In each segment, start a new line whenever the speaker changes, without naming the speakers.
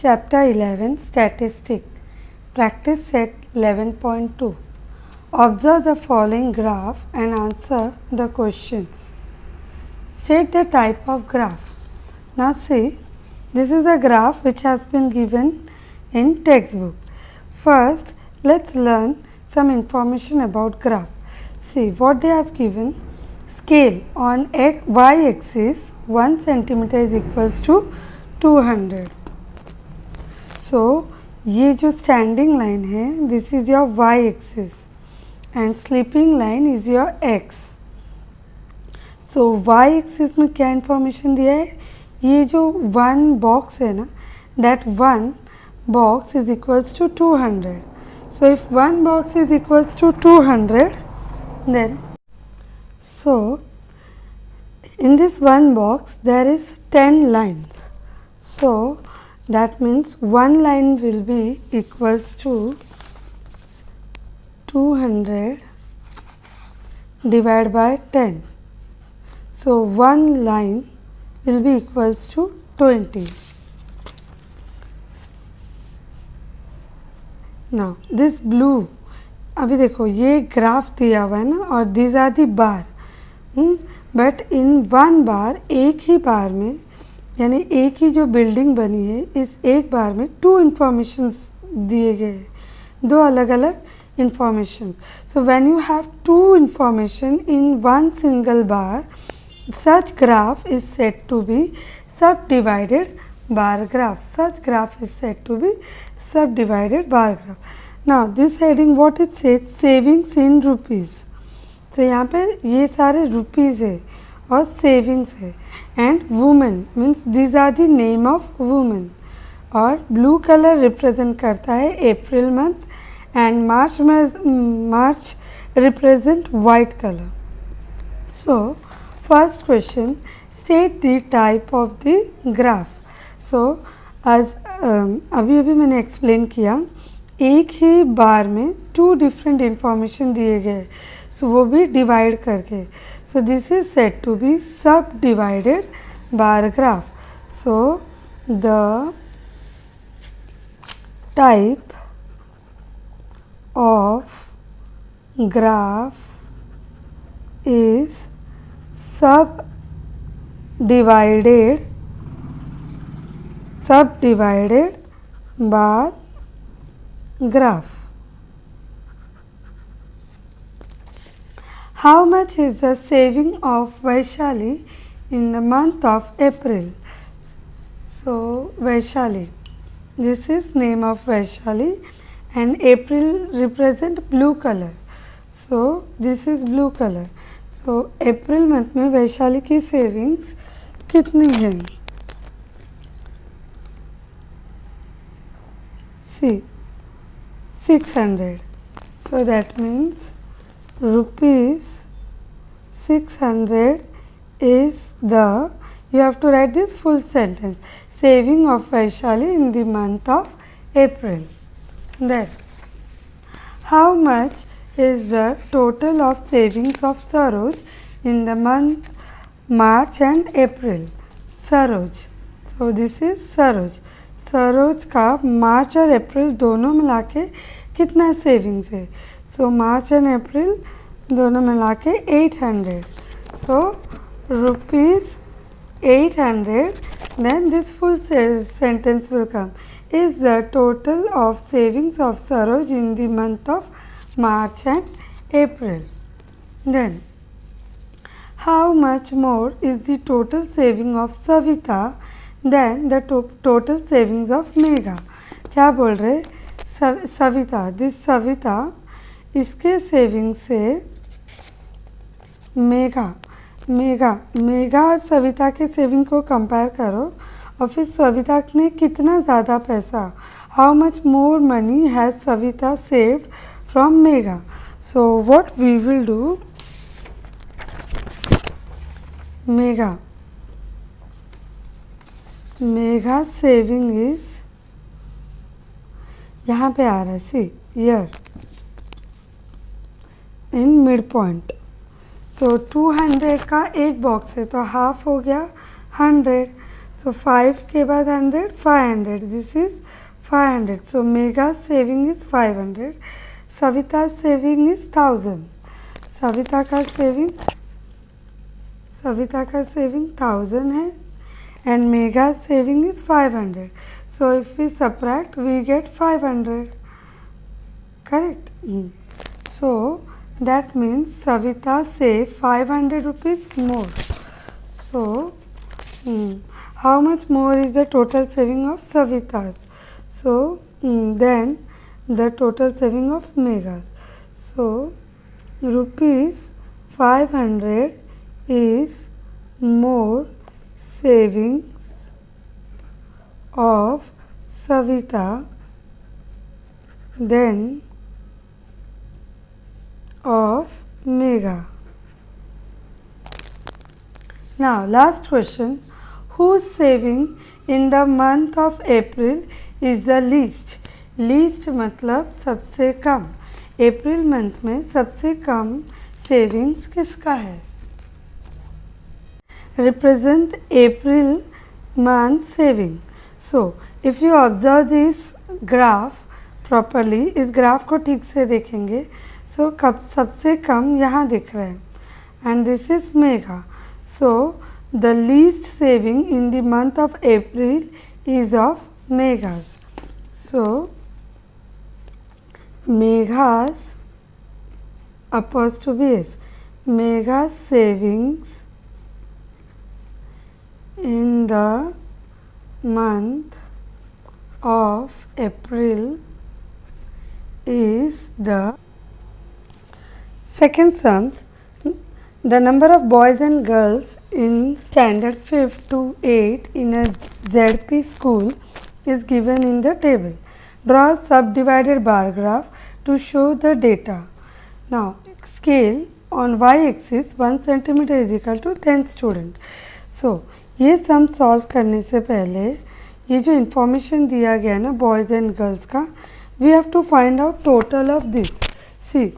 Chapter 11 Statistic Practice Set 11.2 Observe the following graph and answer the questions. State the type of graph. Now see, this is a graph which has been given in textbook. First, let's learn some information about graph. See what they have given. Scale on y-axis 1 centimeter is equals to 200. So ये जो standing line है this is your Y axis and sleeping line is your X. So Y axis में क्या information दिया है, ये जो one box है ना, that one box is equals to 200. So if one box is equals to 200 then so in this one box there is 10 lines. So that means one line will be equals to 200 divided by 10. So one line will be equals to 20. Now this blue, अभी देखो ये graph दिया हुआ है ना, और these are the bar. But in one bar, एक ही बार में, यानी एक ही जो बिल्डिंग बनी है, इस एक बार में टू इन्फॉर्मेशंस दिए गए हैं, दो अलग अलग information. So when you have two information in one single bar, such graph is said to be सब divided bar graph. Such graph is said to be सब divided bar graph. Now this heading what it said, savings in rupees. तो यहाँ पर ये सारे rupees है और savings है. And women means these are the name of women. और ब्लू कलर रिप्रेजेंट करता है April month and March represent white colour. So first question, state the type of the graph. So आज अभी मैंने explain किया, एक ही बार में टू डिफरेंट इंफॉर्मेशन दिए गए, सो वो भी डिवाइड करके. So this is said to be सब divided bar graph. So the type of graph is सब divided bar graph. How much is the saving of Vaishali in the month of April? So Vaishali, this is name of Vaishali and April represent blue color. So this is blue color. So April month में वैशाली की savings कितनी है? See 600. So that means rupees 600 is the, you have to write this full sentence, saving of Vaishali in the month of April. Then how much is the total of savings of Saroj in the month March and April? Saroj. So this is Saroj. Saroj का मार्च और अप्रैल दोनों मिला के कितना savings है? सो मार्च and अप्रैल दोनों मिला के 800. So rupees 800. Then this full sentence will come, is the total of savings of Saroj in the month of March and April. Then how much more is the total saving of Savita than the total savings of Megha. क्या बोल रहे, Savita, this Savita, इसके saving से मेघा और सविता के saving को compare करो, और फिर सविता ने कितना ज़्यादा पैसा, how much more money has Savita saved from Megha. So what we will do, Megha saving is, यहाँ पे आ रहा है, see year in mid point. So 200 का एक बॉक्स है तो हाफ हो गया 100. So 5 के बाद 100, 500. This is 500. So Megha's saving is 500. Savita's saving is 1000. Savita का सेविंग 1000 है and Megha's saving is 500. So if we subtract, we get 500. Correct? So that means Savita saved 500 rupees more. So how much more is the total saving of Savita's? So then the total saving of Megha's. So rupees 500 is more savings of Savita than of Megha. Now last question, whose saving in the month of April is the least? Least मतलब सबसे कम. April month में सबसे कम savings किसका है? Represent April month saving. So if you observe this graph properly, इस graph को ठीक से देखेंगे, so कब सबसे कम यहाँ दिख रहा है and this is Megha. So the least saving in the month of April is of Megha's. So Megha's apostrophe S. Megha's savings in the month of April is the second sums. The number of boys and girls in standard 5th to 8 in a ZP school is given in the table. Draw a subdivided bar graph to show the data. Now scale on y-axis 1 centimeter is equal to 10 student. So ये sum solve करने से पहले ये जो information दिया गया है ना बॉयज़ एंड गर्ल्स का, we have to find out total of this. See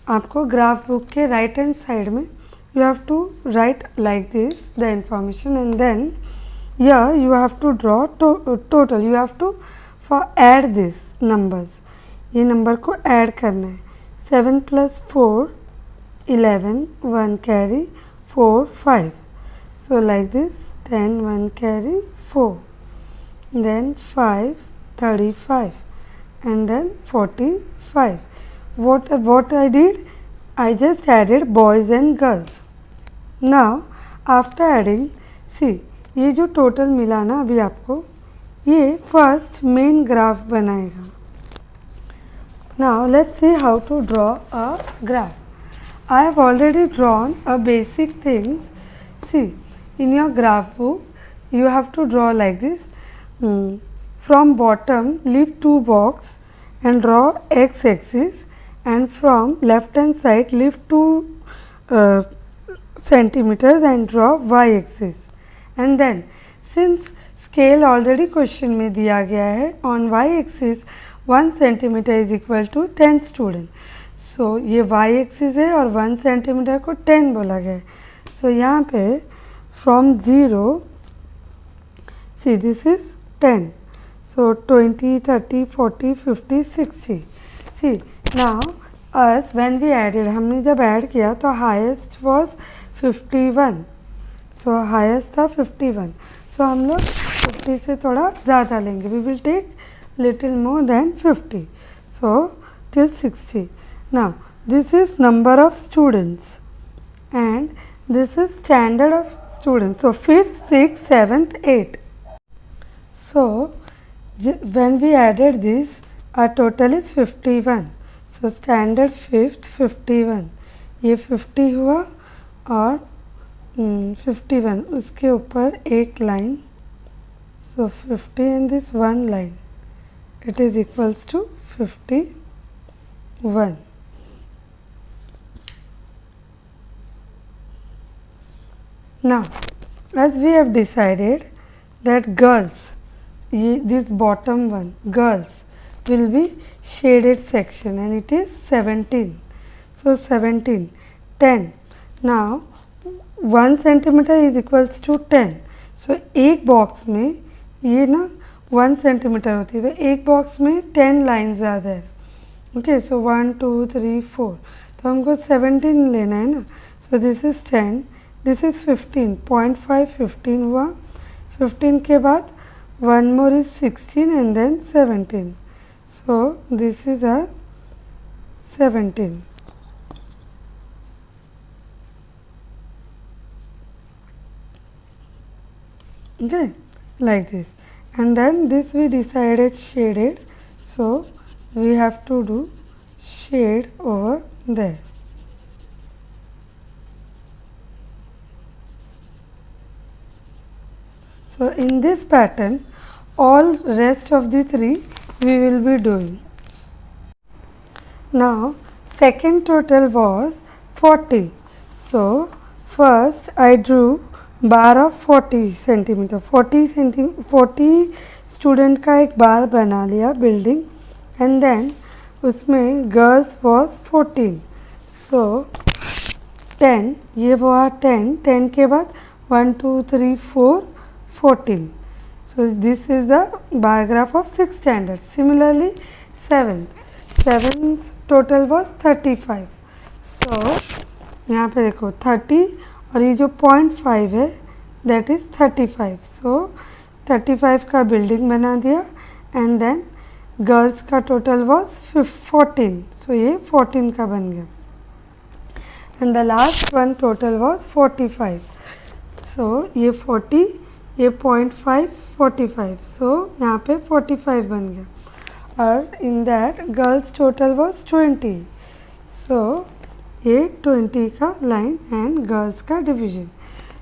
आपको ग्राफ बुक के राइट हैंड साइड में you have to write like this the information and then here you have to draw total. You have to for add this numbers. ये number को add करना है. 7 plus 4 11, 1 carry 4 5. So like this 10 1 carry 4, then 5 35 and then 45. What I did, I just added boys and girls. Now after adding, see ये जो total मिला ना अभी आपको, ये फर्स्ट मेन ग्राफ बनाएगा. Now let's see how to draw a graph. I have already drawn a basic things. See in your graph book you have to draw like this. From bottom leave 2 box and draw x axis, and from left hand side leave 2 centimeters and draw y axis. And then since scale already question में दिया गया है, on y axis 1 centimeter is equal to 10 student. So ये y axis है और 1 centimeter को 10 बोला गया है. So यहाँ पे from 0, see this is 10. So 20, 30, 40, 50, 60. See now us when we added, हमने जब ऐड किया तो highest was 51. So highest था 51. So हम लोग 50 से थोड़ा ज़्यादा लेंगे. We will take little more than 50. So till 60. Now this is number of students and this is standard of students. So 5th, 6th, 7th, 8th. So when we added this, our total is 51. So standard 5th 51. ये 50 हुआ और 51 उसके ऊपर एक line. So 50 and this one line, it is equals to 51. Now as we have decided that girls, this bottom one girls will be shaded section and it is 17. So 17, 10. Now 1 centimeter is equals to 10. सो एक box में ये ना 1 centimetre होती है, तो एक box में 10 line ज़्यादा है। ओके, सो 1 2 3 4, तो हमको 17 लेना है ना। सो दिस इज़ 10, दिस इज़ 15, 0.5 15 हुआ। 15 के बाद 1 more is 16 and then 17. So this is a 17. Okay, like this. And then this we decided shaded, so we have to do shade over there. So in this pattern, all rest of the 3 we will be doing. Now second total was 40. So first I drew bar of 40 centimeter. 40 student का एक बार बना लिया building, and then उसमें girls was 14. सो 10, ये हुआ 10, 10 के बाद 1 2 3 4 14. So this is the bar graph of 6th standard. Similarly 7th total was 35. So यहाँ पे देखो 30 और ये जो 0.5 है that is 35. So 35 का बिल्डिंग बना दिया, एंड देन गर्ल्स का टोटल वॉज 14. सो ये 14 का बन गया, and the last one total was 45. सो ये 40, ये 0.5 45. सो यहाँ पे 45 बन गया, और in that girls total was 20. So ये 20 का लाइन एंड गर्ल्स का डिवीजन.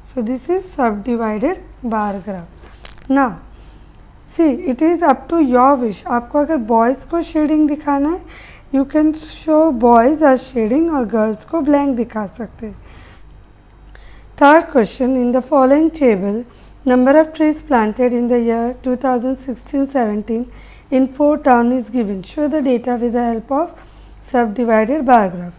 सो दिस इज सब डिवाइडेड बार ग्राफ. ना see it is up to your wish. आपको अगर बॉयज़ को शेडिंग दिखाना है, you can show boys are shading, और गर्ल्स को ब्लैंक दिखा सकते हैं. Third question, in the following table number of trees planted in the year 2016-17 in 4 towns is given. Show the data with the help of subdivided bar graph.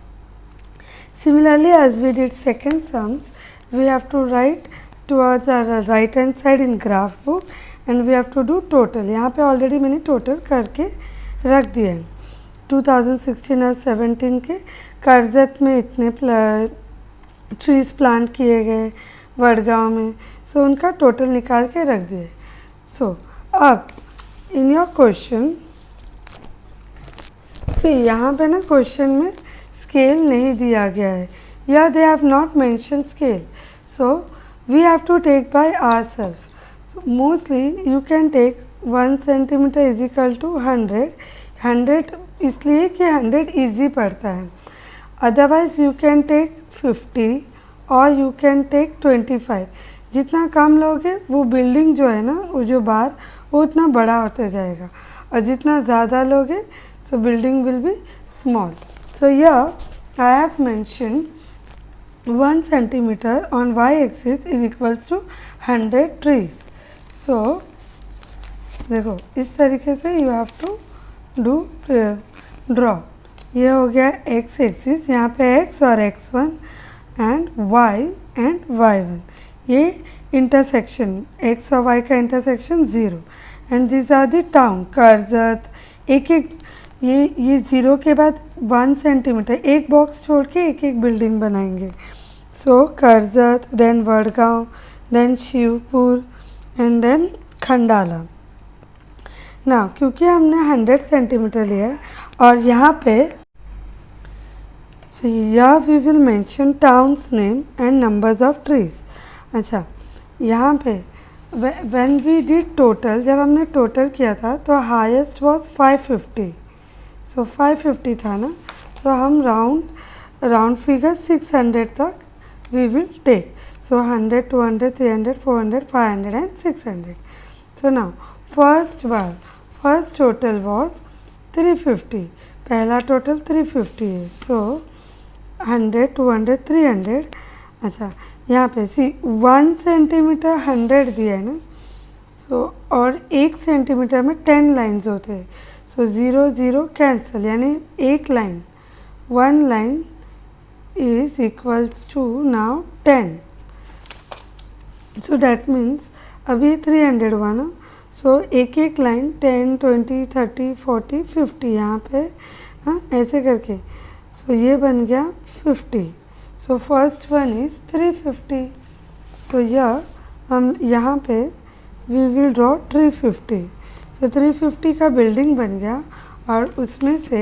Similarly, as we did second sums, we have to write towards our right hand side in graph book, and we have to do total. यहाँ पे already मैंने total करके रख दिया है. 2016 और 17 के करजत में इतने ट्रीज प्लांट किए गए, वडगांव में, सो उनका टोटल निकाल के रख दिए. सो अब इन योर क्वेश्चन से यहाँ पे ना क्वेश्चन में स्केल नहीं दिया गया है, या they have not mention scale. So we have to take by ourself. So mostly you can take 1 centimetre is equal to 100 इसलिए कि 100 ईजी पड़ता है. अदरवाइज यू कैन टेक 50 और यू कैन टेक 25. जितना कम लोगे वो बिल्डिंग जो है ना, वो जो बार, वो उतना बड़ा होता जाएगा, और जितना ज़्यादा लोगे so building will be small. So here I have mention 1 centimetre on Y axis is equals to 100 trees. So देखो इस तरीके से you have to do draw. ये हो गया एक्स एक्सिस, यहाँ पे एक्स और x1 and y and y1. ये इंटरसेक्शन x और y का intersection 0, and this are the town Karjat. एक ये 0 के बाद 1 सेंटीमीटर एक बॉक्स छोड़ के एक एक बिल्डिंग बनाएंगे. So Karjat, then Vadgaon, then Shivpur, and then Khandala. ना क्योंकि हमने 100 सेंटीमीटर लिया है, और यहाँ पे so here we will mention towns name and numbers of trees. अच्छा, यहाँ पे when we did total, जब हमने टोटल किया था तो हाईएस्ट was 550. so 550 था ना, so हम राउंड फिगर 600 तक we will take. so 100 200 300 400 500 and 600. so now first total was 350. पहला टोटल 350 है. so 100 200 300. अच्छा, यहाँ पे सी 1 सेंटीमीटर 100 दिया है ना, सो और 1 सेंटीमीटर में 10 लाइन्स होते हैं. सो 0 0 कैंसिल, यानी एक line, 1 line is equals to now 10. So that means अभी 300 हुआ ना, सो एक एक लाइन 10, 20, 30, 40, 50 यहाँ पे, हाँ ऐसे करके, सो ये बन गया 50. So first one is 350. सो यह हम यहाँ पे वी विल ड्रॉ 350. सो 350 का बिल्डिंग बन गया और उसमें से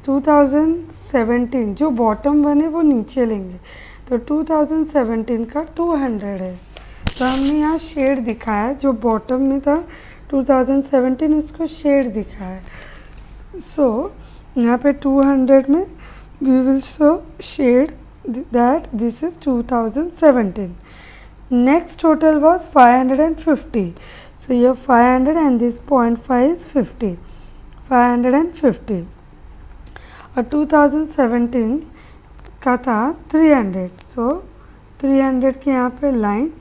2017 जो बॉटम वन है वो नीचे लेंगे, तो 2017 का 200 है. तो हमने यहाँ शेड दिखाया, जो बॉटम में था 2017 उसको शेड दिखाया. सो यहाँ पे 200 में we will show shade that this is 2017. Next total was 550. So here 500 and this 0.5 is 50. 550. और 2017 का था 300. So 300 के यहाँ पे line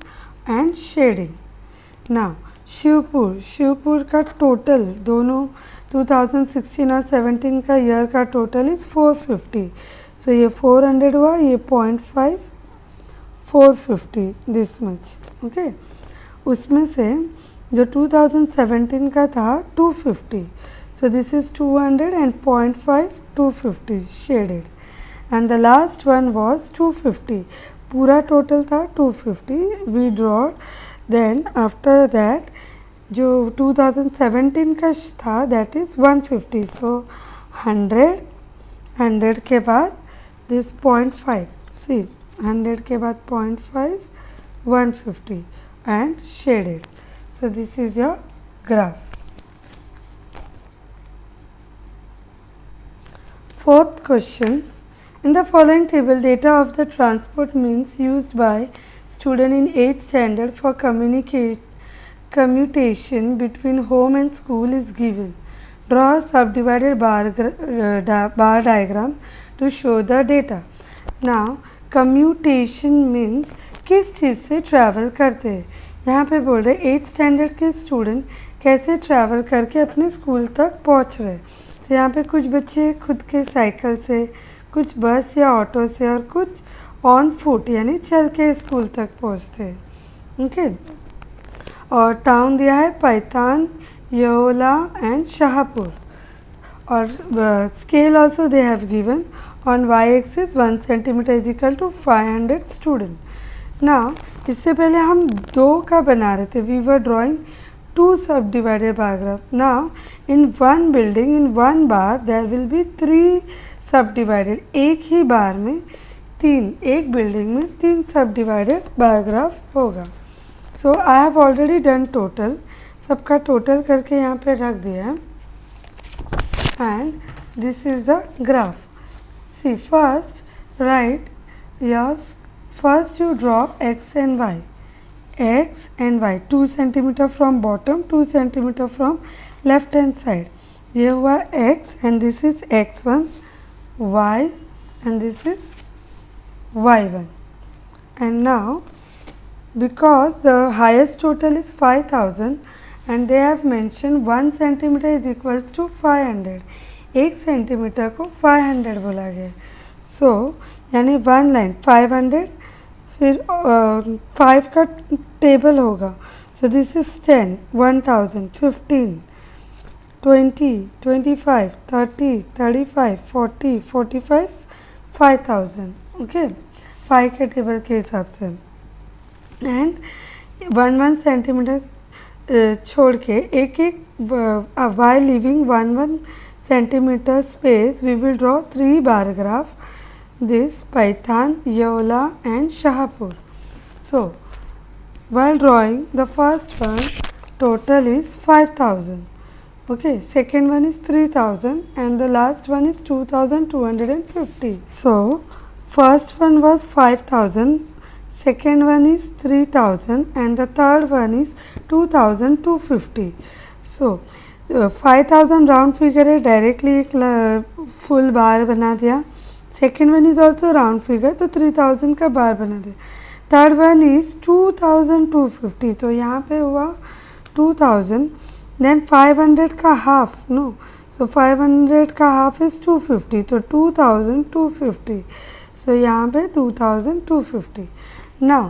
and shading. Now Shivpur का टोटल दोनों 2016 और 17 का ईयर का टोटल इज़ 450. सो ये 400 हुआ, ये 0.5 450 दिस मच. ओके, उसमें से जो 2017 का था 250. So this is 200 and 0.5 250 shaded. And the last one was 250. पूरा टोटल था 250. We draw. Then after that जो 2017 का था दैट इज़ 150. सो 100 के बाद दिस 0.5. सी 100 के बाद 0.5 150 and shaded. So this is your graph. Fourth question. In the following table, data of the transport means used by student in 8th standard for commutation between home and school is given. Draw a subdivided bar diagram to show the data. Now, commutation means किस चीज़ से travel करते हैं. यहाँ पे बोल रहे 8th standard के student कैसे ट्रैवल करके अपने स्कूल तक पहुँच रहे. तो यहाँ पे कुछ बच्चे खुद के साइकिल से, कुछ बस या ऑटो से और कुछ ऑन फुट यानी चल के स्कूल तक पहुँचते हैं. ओके, और टाउन दिया है पैतान, येओला एंड शाहपुर. और scale also they have given. On Y axis 1 centimetre is equal to 500 student. ना इससे पहले हम 2 का बना रहे थे. We were drawing 2 subdivided bar graph. Now in one building, in one bar there will be 3 subdivided. एक ही बार में 3, एक बिल्डिंग में 3 subdivided bar graph होगा. So I have already done total. सबका टोटल करके यहाँ पे रख दिया है. And this is the graph. See, first write yours. First you draw x and y. X and y 2 centimeter from bottom, 2 centimeter from left hand side. ये हुआ x and this is x1, y and this is y1. And now because the highest total is 5000 and they have mentioned 1 centimeter is equals to 500. 1 centimetre को 500 बोला गया. सो यानी 1 line 500, फिर 5 का table होगा. सो this is 10, 1000, 15, 20, 25, 30, 35, 40, 45, 5000. Okay, 5 के table के हिसाब से. एंड 1 सेंटीमीटर छोड़ के एक Y living 1 centimeter space we will draw 3 bar graph. This Paithan, Yeola and Shahpur. So while drawing the first one total is 5000. Okay, second one is 3000 and the last one is 2250. So first one was 5000, second one is 3000 and the third one is 2250. So 5000 round figure है, directly एक full बार बना दिया. Second one is also round figure तो 3000 का बार बना दिया. Third one is 2250 तो यहाँ पे हुआ 2000. देन 500 का हाफ, नो, सो 500 का हाफ इज़ 250 तो 2250. सो यहाँ पे 2250. नाउ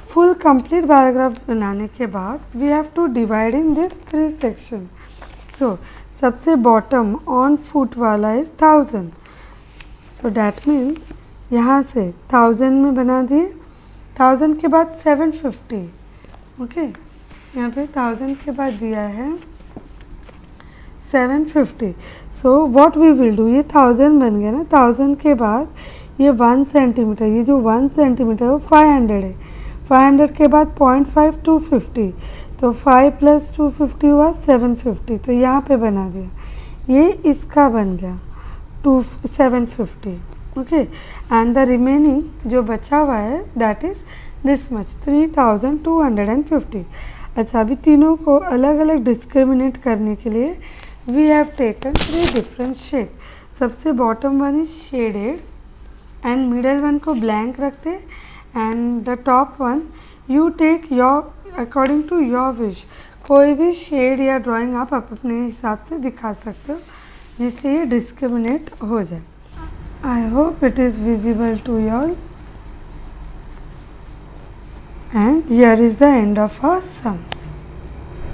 फुल कंप्लीट पैराग्राफ बनाने के बाद we have to divide in this 3 section. So सबसे बॉटम ऑन फुट वाला इज 1000. सो डैट मीन्स यहाँ से 1000 में बना दिए. 1000 के बाद 750. ओके, यहाँ पे 1000 के बाद दिया है 750. So what we will do, ये 1000 बन गया ना. 1000 के बाद ये 1 सेंटीमीटर, ये जो 1 सेंटीमीटर है वो 500 है. 500 के बाद 0.5 250. तो 5 + 250 हुआ 750. तो यहाँ पे बना दिया. ये इसका बन गया 750. ओके, एंड द रिमेनिंग जो बचा हुआ है दैट इज दिस मच 3250. अच्छा, अभी तीनों को अलग अलग डिस्क्रिमिनेट करने के लिए we have taken 3 different shade. सबसे bottom one is shaded and middle one को ब्लैंक रखते, and the top one you take your according to your wish. कोई भी शेड या ड्राइंग आप अपने हिसाब से दिखा सकते हो जिससे ये डिस्क्रिमिनेट हो जाए. I hope it is visible to you all, and here is the end of our some.